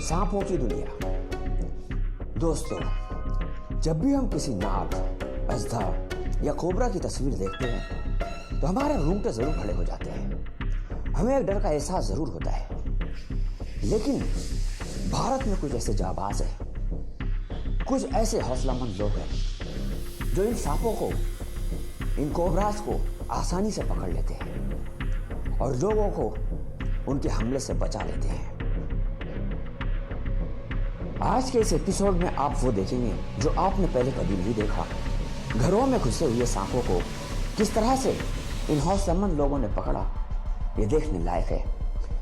सांपों की दुनिया। दोस्तों, जब भी हम किसी नाग, अजगर या कोबरा की तस्वीर देखते हैं तो हमारे रोंगटे जरूर खड़े हो जाते हैं। हमें एक डर का एहसास जरूर होता है। लेकिन भारत में कुछ ऐसे जाबाज हैं, कुछ ऐसे हौसलामंद लोग हैं जो इन सांपों को, इन कोबराज को आसानी से पकड़ लेते हैं और लोगों को उनके हमले से बचा लेते हैं। आज के इस एपिसोड में आप वो देखेंगे जो आपने पहले कभी नहीं देखा। घरों में घुसे हुए सांपों को किस तरह से इन हौसलामंद लोगों ने पकड़ा, ये देखने लायक है।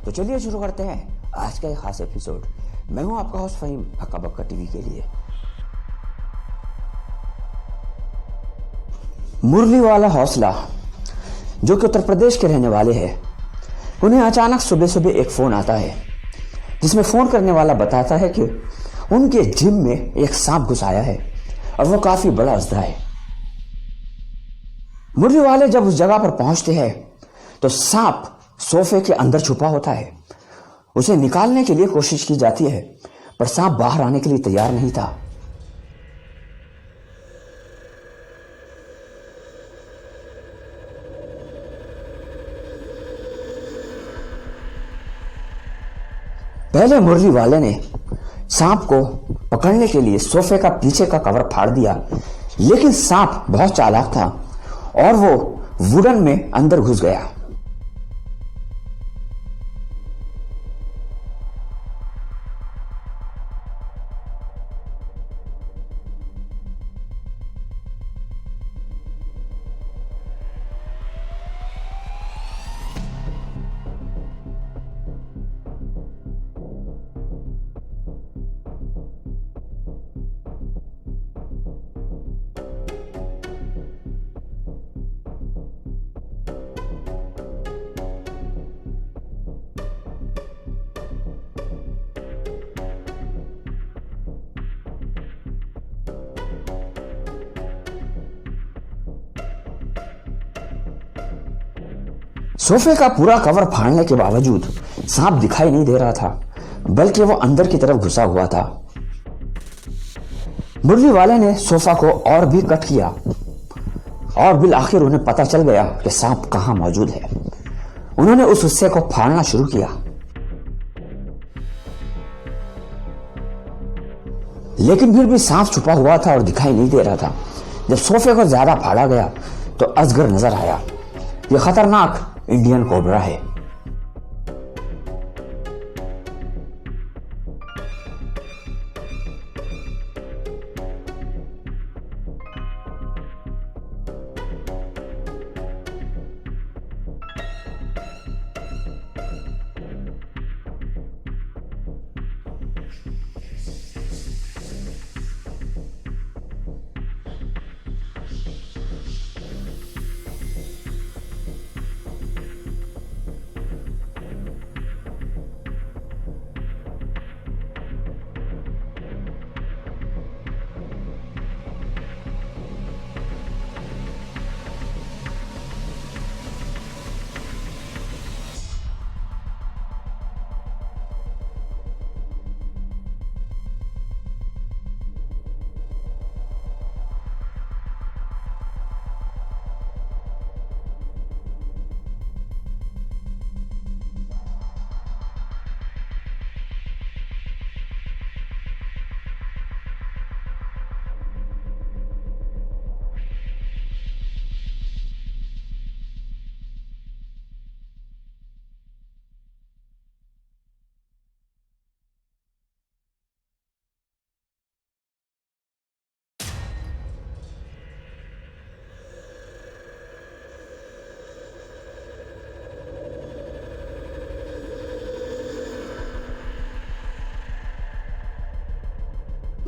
तो चलिए शुरू करते हैं आज का एक खास एपिसोड। मैं हूं आपका होस्ट फहीम, हक्का बक्का टीवी के लिए। मुरली वाला हौसला, जो कि उत्तर प्रदेश के रहने वाले हैं, उन्हें अचानक सुबह सुबह एक फोन आता है जिसमें फोन करने वाला बताता है कि उनके जिम में एक सांप घुस आया है और वो काफी बड़ा अजदा है। मुरली वाले जब उस जगह पर पहुंचते हैं तो सांप सोफे के अंदर छुपा होता है। उसे निकालने के लिए कोशिश की जाती है पर सांप बाहर आने के लिए तैयार नहीं था। पहले मुरली वाले ने सांप को पकड़ने के लिए सोफे का पीछे का कवर फाड़ दिया, लेकिन सांप बहुत चालाक था और वो वुडन में अंदर घुस गया। सोफे का पूरा कवर फाड़ने के बावजूद सांप दिखाई नहीं दे रहा था, बल्कि वो अंदर की तरफ घुसा हुआ था। मुरली वाले ने सोफा को और भी कट किया और बिल आखिर उन्हें पता चल गया कि सांप कहां मौजूद है। उन्होंने उस हिस्से को फाड़ना शुरू किया, लेकिन फिर भी सांप छुपा हुआ था और दिखाई नहीं दे रहा था। जब सोफे को ज्यादा फाड़ा गया तो अजगर नजर आया। यह खतरनाक इंडियन कोबरा है।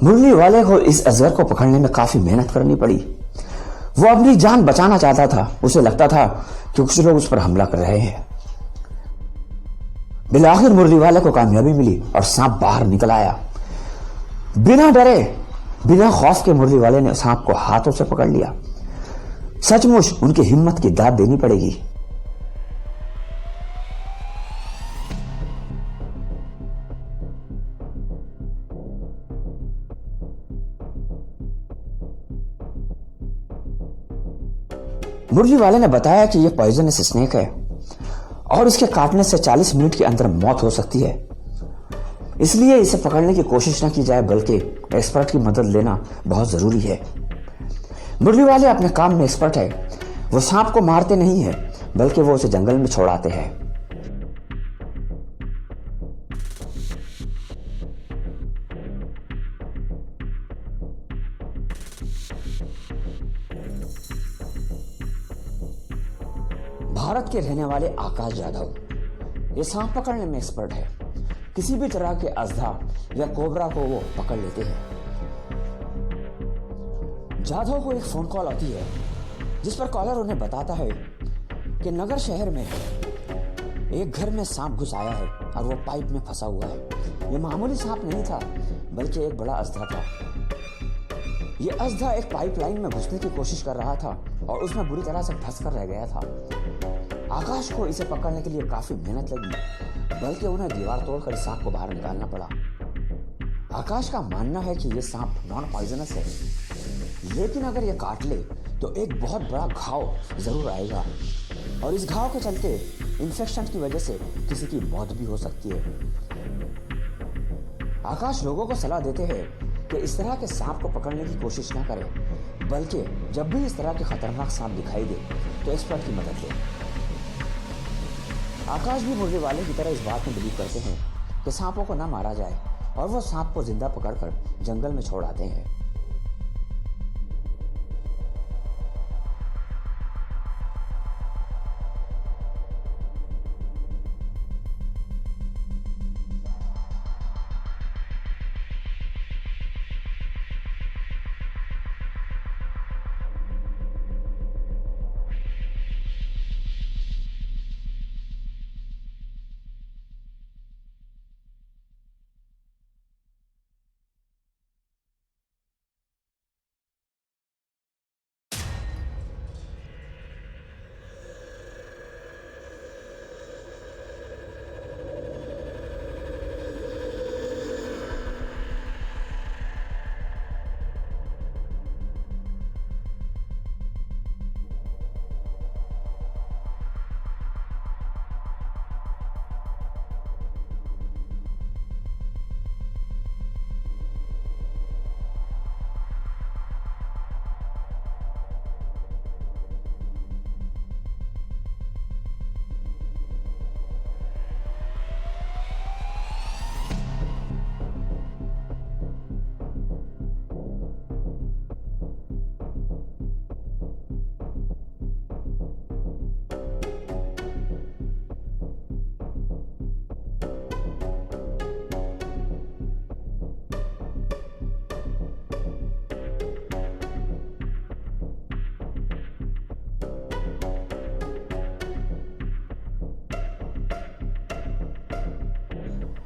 मुरली वाले को इस अजगर को पकड़ने में काफी मेहनत करनी पड़ी। वो अपनी जान बचाना चाहता था। उसे लगता था कि कुछ लोग उस पर हमला कर रहे हैं। बिलाखिर मुरली वाले को कामयाबी मिली और सांप बाहर निकल आया। बिना डरे, बिना खौफ के मुरली वाले ने सांप को हाथों से पकड़ लिया। सचमुच उनकी हिम्मत की दाद देनी पड़ेगी। मुरली वाले ने बताया कि यह पॉइजनस स्नेक है और इसके काटने से 40 मिनट के अंदर मौत हो सकती है, इसलिए इसे पकड़ने की कोशिश न की जाए बल्कि एक्सपर्ट की मदद लेना बहुत जरूरी है। मुरली वाले अपने काम में एक्सपर्ट है। वो सांप को मारते नहीं है बल्कि वो उसे जंगल में छोड़ाते हैं। भारत के रहने वाले आकाश जाधव ये सांप पकड़ने में एक्सपर्ट है। किसी भी तरह के अजदा या कोबरा को वो पकड़ लेते हैं। जाधव को एक फोन कॉल आती है जिस पर कॉलर उन्हें बताता है कि नगर शहर में एक घर में सांप घुस आया है और वो पाइप में फंसा हुआ है। ये मामूली सांप नहीं था बल्कि एक बड़ा अजदा था। ये अजदा एक पाइपलाइन में घुसने की कोशिश कर रहा था और उसमें बुरी तरह से फंस कर रह गया था। आकाश को इसे पकड़ने के लिए काफी मेहनत लगी बल्कि उन्हें दीवार तोड़कर इस सांप को बाहर निकालना पड़ा। आकाश का मानना है कि यह सांप नॉन पॉइजनस है, लेकिन अगर यह काट ले तो एक बहुत बड़ा घाव जरूर आएगा और इस घाव के चलते इन्फेक्शन की वजह से किसी की मौत भी हो सकती है। आकाश लोगों को सलाह देते हैं कि इस तरह के सांप को पकड़ने की कोशिश ना करें, बल्कि जब भी इस तरह के खतरनाक सांप दिखाई दे तो एक्सपर्ट की मदद लें। आकाश भी मुर्गे वाले की तरह इस बात में बिलीव करते हैं कि सांपों को ना मारा जाए और वो सांप को जिंदा पकड़कर जंगल में छोड़ आते हैं।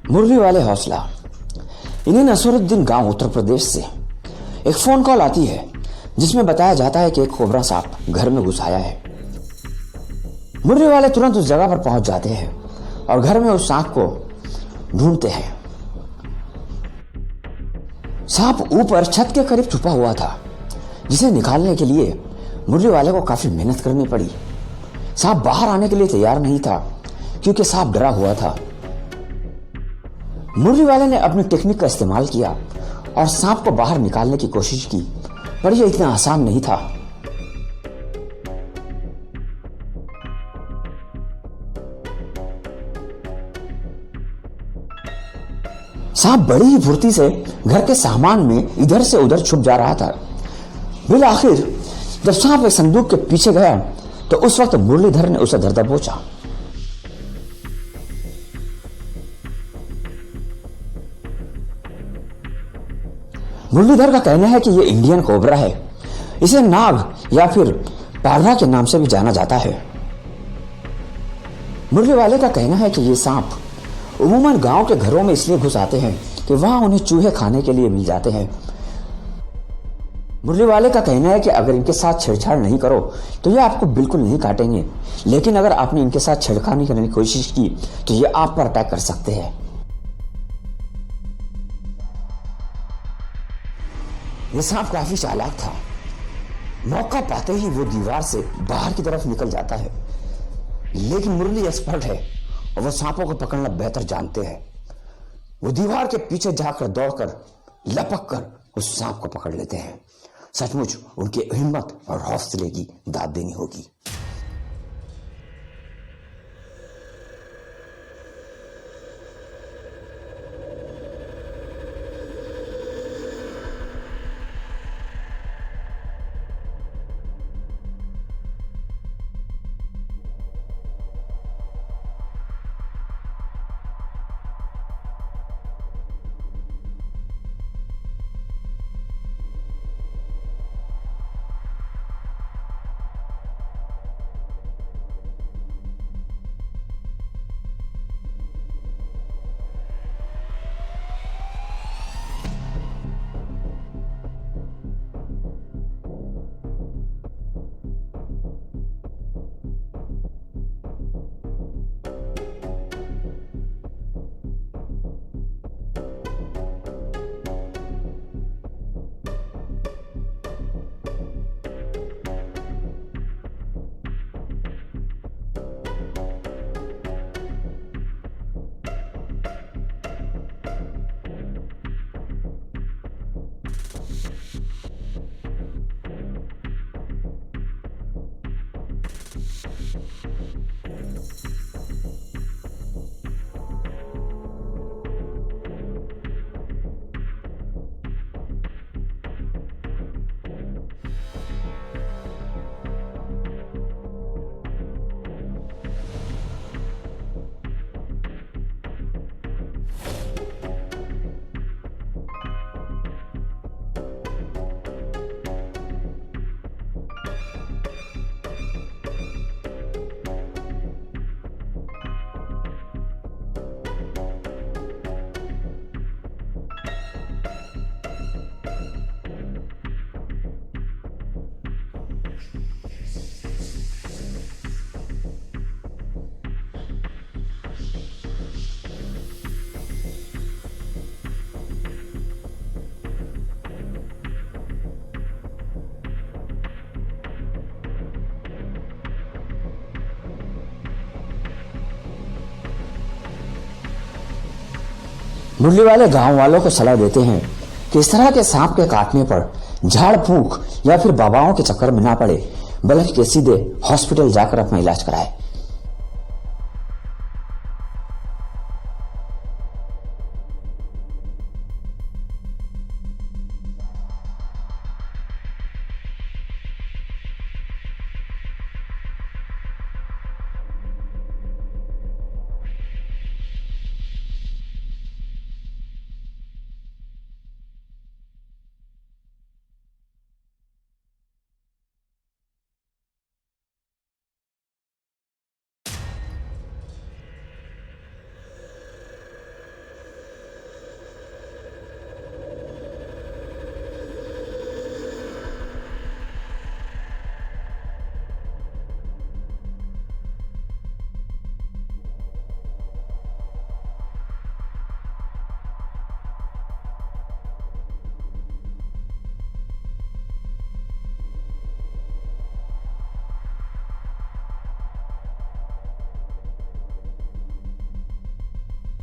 मुरली वाले हौसला। इन्हें नसरुद्दीन गांव उत्तर प्रदेश से एक फोन कॉल आती है जिसमें बताया जाता है कि एक कोबरा सांप घर में घुस आया है। मुरली वाले तुरंत उस जगह पर पहुंच जाते हैं और घर में उस सांप को ढूंढते हैं। सांप ऊपर छत के करीब छुपा हुआ था, जिसे निकालने के लिए मुरली वाले को काफी मेहनत करनी पड़ी। सांप बाहर आने के लिए तैयार नहीं था क्योंकि सांप डरा हुआ था। मुरली वाले ने अपनी टेक्निक का इस्तेमाल किया और सांप को बाहर निकालने की कोशिश की, पर यह इतना आसान नहीं था। सांप बड़ी ही फुर्ती से घर के सामान में इधर से उधर छुप जा रहा था। बिल आखिर जब सांप एक संदूक के पीछे गया तो उस वक्त मुरलीधर ने उसे धर दबोचा। मुरलीधर का कहना है कि यह इंडियन कोबरा है। इसे नाग या फिर पारना के नाम से भी जाना जाता है। मुरली वाले का कहना है कि ये सांप उमूमन गांव के घरों में इसलिए घुस आते हैं कि वहां उन्हें चूहे खाने के लिए मिल जाते हैं। मुरली वाले का कहना है कि अगर इनके साथ छेड़छाड़ नहीं करो तो ये आपको बिल्कुल नहीं काटेंगे, लेकिन अगर आपने इनके साथ छेड़खानी करने की कोशिश की तो ये आप पर अटैक कर सकते हैं। यह सांप काफी चालाक था। मौका पाते ही वो दीवार से बाहर की तरफ निकल जाता है, लेकिन मुरली एक्सपर्ट है और वो सांपों को पकड़ना बेहतर जानते हैं। वो दीवार के पीछे जाकर दौड़कर लपक कर उस सांप को पकड़ लेते हैं। सचमुच उनकी हिम्मत और हौसले की दाद देनी होगी। मुरली वाले गांव वालों को सलाह देते हैं कि इस तरह के सांप के काटने पर झाड़ फूंक या फिर बाबाओं के चक्कर में ना पड़े, बल्कि सीधे हॉस्पिटल जाकर अपना इलाज कराए।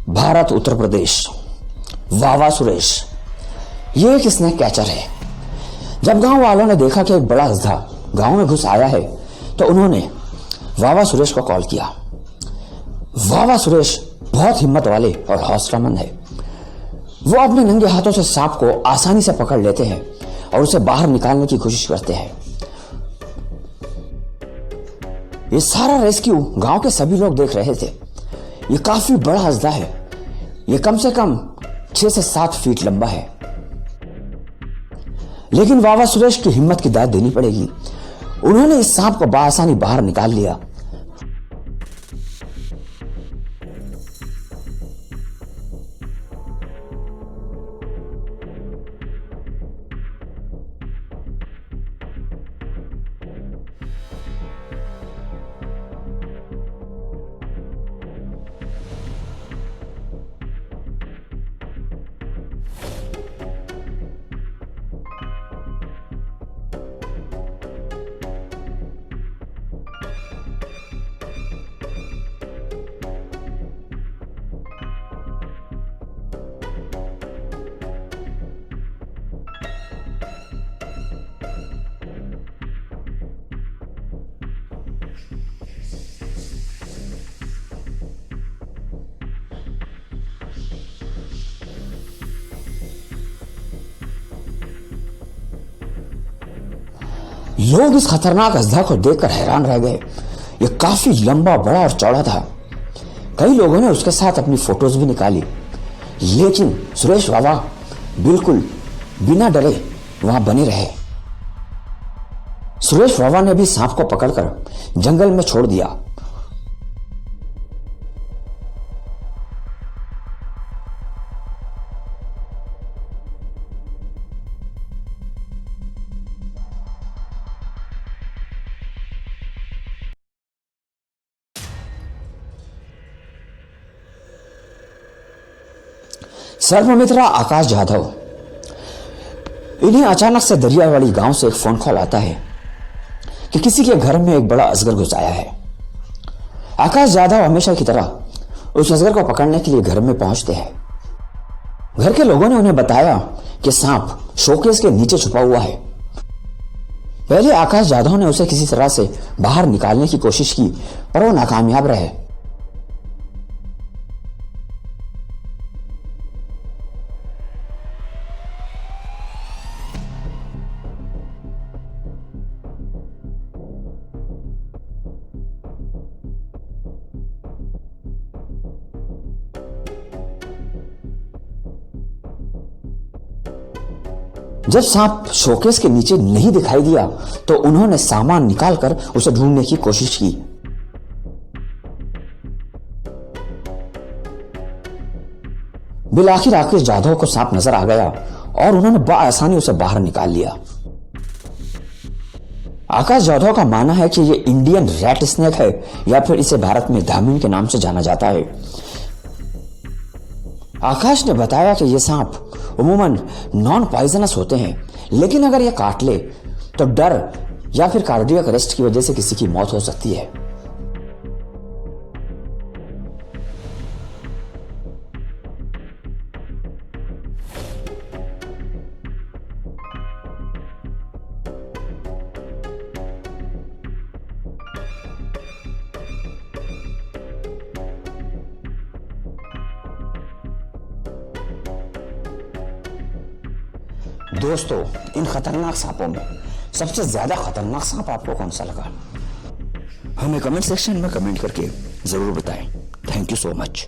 भारत उत्तर प्रदेश, वावा सुरेश ये एक स्नेक कैचर है। जब गांव वालों ने देखा कि एक बड़ा अजदा गांव में घुस आया है तो उन्होंने वावा सुरेश को कॉल किया। वावा सुरेश बहुत हिम्मत वाले और हौसलामंद है। वो अपने नंगे हाथों से सांप को आसानी से पकड़ लेते हैं और उसे बाहर निकालने की कोशिश करते हैं। ये सारा रेस्क्यू गांव के सभी लोग देख रहे थे। ये काफी बड़ा अजदा है। ये कम से कम 6 से 7 फीट लंबा है। लेकिन वावा सुरेश की हिम्मत की दाद देनी पड़ेगी। उन्होंने इस सांप को बआसानी बाहर निकाल लिया। लोग इस खतरनाक अजदा को देखकर हैरान रह गए। यह काफी लंबा, बड़ा और चौड़ा था। कई लोगों ने उसके साथ अपनी फोटोज भी निकाली, लेकिन सुरेश बाबा बिल्कुल बिना डरे वहां बने रहे। सुरेश बाबा ने भी सांप को पकड़कर जंगल में छोड़ दिया। सर्वमित्रा आकाश जाधव, इन्हें अचानक से दरियावाड़ी गांव से एक फोन कॉल आता है कि किसी के घर में एक बड़ा अजगर घुस आया है। आकाश जाधव हमेशा की तरह उस अजगर को पकड़ने के लिए घर में पहुंचते हैं। घर के लोगों ने उन्हें बताया कि सांप शोकेस के नीचे छुपा हुआ है। पहले आकाश जाधव ने उसे किसी तरह से बाहर निकालने की कोशिश की, पर वो नाकामयाब रहे। जब सांप शोकेस के नीचे नहीं दिखाई दिया तो उन्होंने सामान निकालकर उसे ढूंढने की कोशिश की। बिलाखिर आकाश जाधव को सांप नजर आ गया और उन्होंने बआसानी उसे बाहर निकाल लिया। आकाश जाधव का मानना है कि यह इंडियन रैट स्नेक है, या फिर इसे भारत में धामिन के नाम से जाना जाता है। आकाश ने बताया कि यह सांप उमूमन नॉन पॉइजनस होते हैं, लेकिन अगर यह काट ले तो डर या फिर कार्डियक अरेस्ट की वजह से किसी की मौत हो सकती है। दोस्तों, इन खतरनाक सांपों में सबसे ज्यादा खतरनाक सांप आपको कौन सा लगा? हमें कमेंट सेक्शन में कमेंट करके जरूर बताएं। Thank you so much.